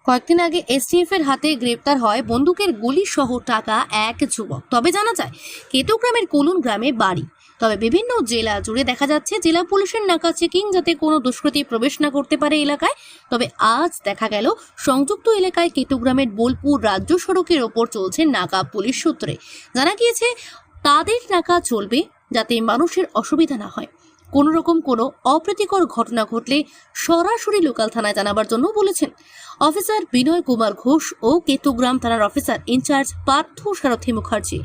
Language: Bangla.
কয়েকদিন আগে এসটিএফ এর হাতে গ্রেপ্তার হয় বন্দুকের গুলি সহ টাকা এক যুবক। তবে জানা যায় কেতুগ্রামের কুলুন গ্রামে বাড়ি। তবে বিভিন্ন জেলা জুড়ে দেখা যাচ্ছে জেলা পুলিশের নাকা চেকিং যাতে কোনো দুষ্কৃতী প্রবেশ না করতে পারে এলাকায়। তবে আজ দেখা গেল সংযুক্ত এলাকায় কেতুগ্রামের বোলপুর রাজ্য সড়কের ওপর চলছে নাকা। পুলিশ সূত্রে জানা গিয়েছে তাদের নাকা চলবে যাতে মানুষের অসুবিধা না হয়। কোনো রকম কোনো অপ্রীতিকর ঘটনা ঘটলে সরাসরি লোকাল থানায় জানাবার জন্য বলেছেন অফিসার বিনয় কুমার ঘোষ ও কেতুগ্রাম থানার অফিসার ইনচার্জ পার্থ সারথী মুখার্জি।